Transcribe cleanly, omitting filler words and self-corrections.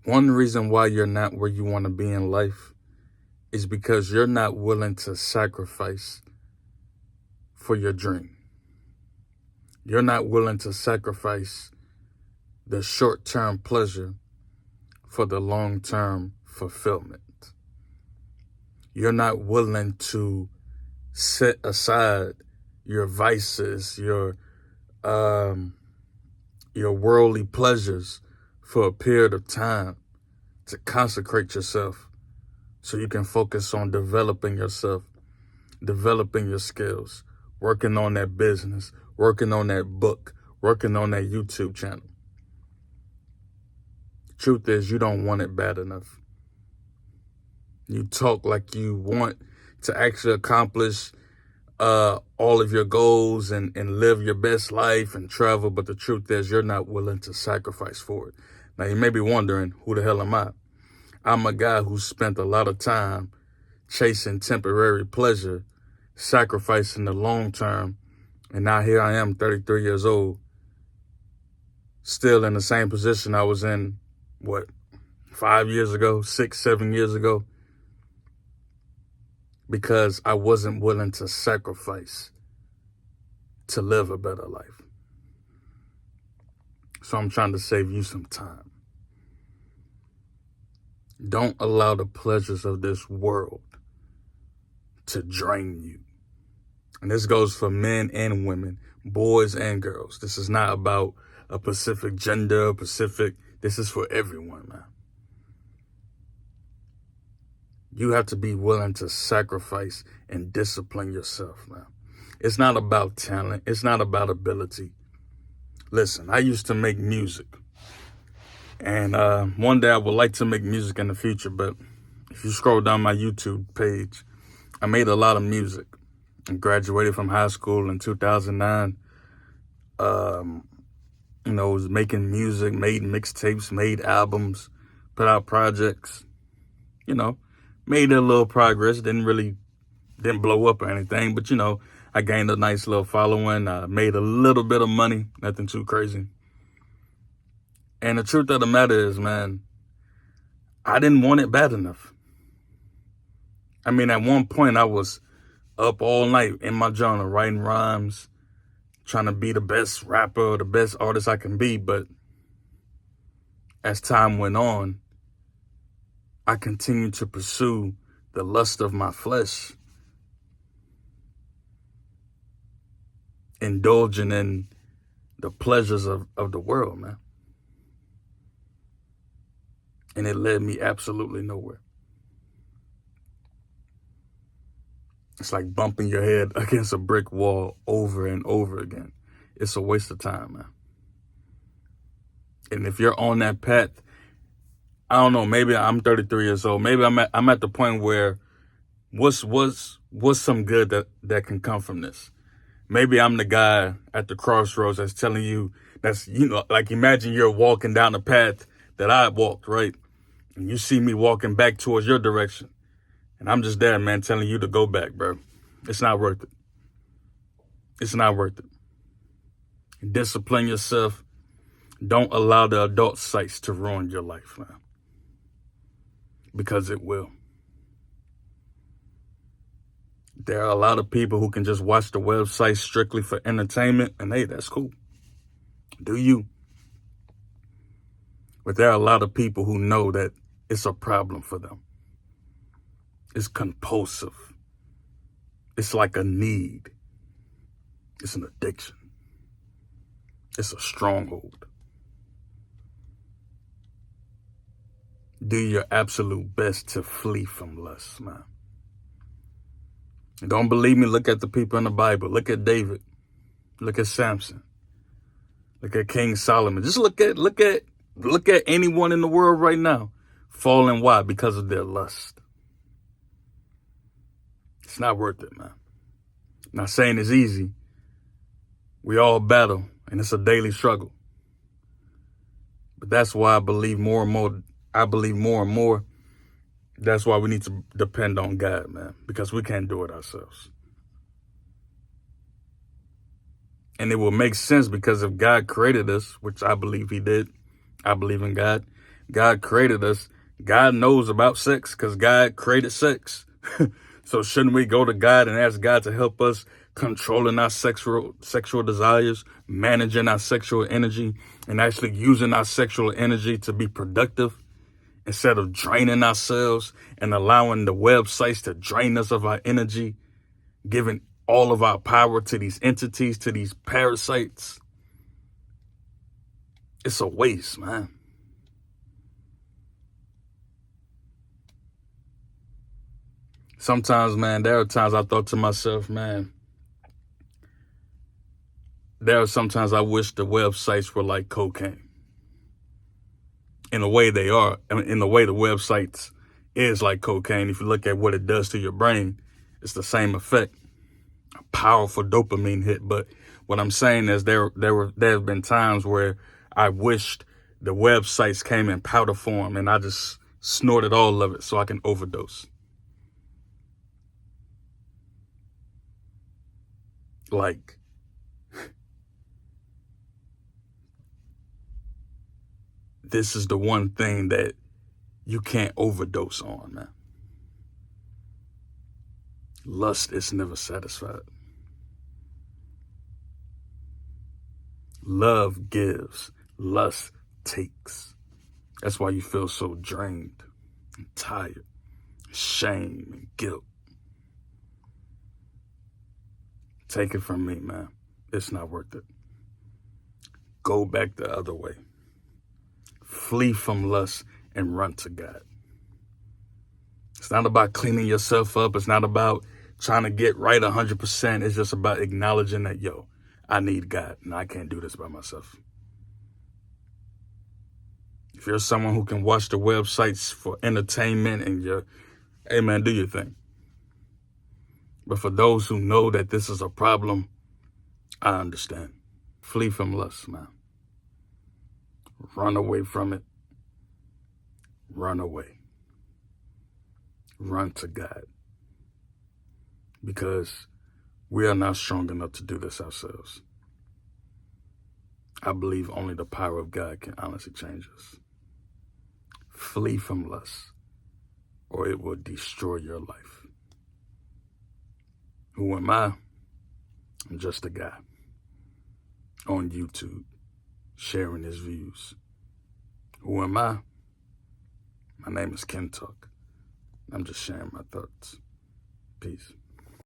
One reason why you're not where you want to be in life is because you're not willing to sacrifice for your dream. You're not willing to sacrifice the short-term pleasure for the long-term fulfillment. You're not willing to set aside your vices, your worldly pleasures for a period of time to consecrate yourself so you can focus on developing yourself, developing your skills, working on that business, working on that book, working on that YouTube channel. Truth is, you don't want it bad enough. You talk like you want to actually accomplish all of your goals and live your best life and travel, but the truth is you're not willing to sacrifice for it. Now, you may be wondering, who the hell am I? I'm a guy who spent a lot of time chasing temporary pleasure, sacrificing the long term, and now here I am, 33 years old, still in the same position I was in, 5 years ago, 6, 7 years ago, because I wasn't willing to sacrifice to live a better life. So I'm trying to save you some time. Don't allow the pleasures of this world to drain you. And this goes for men and women, boys and girls. This is not about a specific gender, this is for everyone, man. You have to be willing to sacrifice and discipline yourself, man. It's not about talent. It's not about ability. Listen, I used to make music. And one day I would like to make music in the future, but if you scroll down my YouTube page, I made a lot of music. I graduated from high school in 2009. Was making music, made mixtapes, made albums, put out projects, made a little progress. Didn't blow up or anything, but I gained a nice little following. I made a little bit of money, nothing too crazy. And the truth of the matter is, man, I didn't want it bad enough. I mean, at one point I was up all night in my journal, writing rhymes, trying to be the best rapper, the best artist I can be. But as time went on, I continued to pursue the lust of my flesh, indulging in the pleasures of the world, man. And it led me absolutely nowhere. It's like bumping your head against a brick wall over and over again. It's a waste of time, man. And if you're on that path, I don't know, maybe I'm 33 years old. Maybe I'm at the point where what's some good that can come from this? Maybe I'm the guy at the crossroads that's telling you, like imagine you're walking down the path that I walked, right? And you see me walking back towards your direction. And I'm just there, man, telling you to go back, bro. It's not worth it. It's not worth it. Discipline yourself. Don't allow the adult sites to ruin your life, man. Because it will. There are a lot of people who can just watch the website strictly for entertainment, and hey, that's cool. Do you? But there are a lot of people who know that it's a problem for them. It's compulsive. It's like a need. It's an addiction. It's a stronghold. Do your absolute best to flee from lust, man. Don't believe me? Look at the people in the Bible. Look at David. Look at Samson. Look at King Solomon. Just look at anyone in the world right now falling. Why? Because of their lust. It's not worth it, man. I'm not saying it's easy. We all battle, and it's a daily struggle. But that's why I believe more and more. That's why we need to depend on God, man, because we can't do it ourselves. And it will make sense because if God created us, which I believe he did, I believe in God, God created us. God knows about sex because God created sex. So shouldn't we go to God and ask God to help us controlling our sexual desires, managing our sexual energy, and actually using our sexual energy to be productive instead of draining ourselves and allowing the websites to drain us of our energy, giving all of our power to these entities, to these parasites? It's a waste, man. Sometimes, man, there are times I thought to myself, man, there are sometimes I wish the websites were like cocaine. In a way they are. I mean, in the way the websites is like cocaine. If you look at what it does to your brain, it's the same effect. A powerful dopamine hit. But what I'm saying is there have been times where I wished the websites came in powder form and I just snorted all of it so I can overdose. Like, this is the one thing that you can't overdose on, man. Lust is never satisfied. Love gives, lust takes. That's why you feel so drained and tired, shame and guilt. Take it from me, man. It's not worth it. Go back the other way. Flee from lust and run to God. It's not about cleaning yourself up. It's not about trying to get right 100%. It's just about acknowledging that, yo, I need God and I can't do this by myself. If you're someone who can watch the websites for entertainment and hey man, do your thing. But for those who know that this is a problem, I understand. Flee from lust, man. Run away from it. Run away. Run to God. Because we are not strong enough to do this ourselves. I believe only the power of God can honestly change us. Flee from lust, or it will destroy your life. Who am I? I'm just a guy on YouTube sharing his views. Who am I? My name is Ken Talk. I'm just sharing my thoughts. Peace.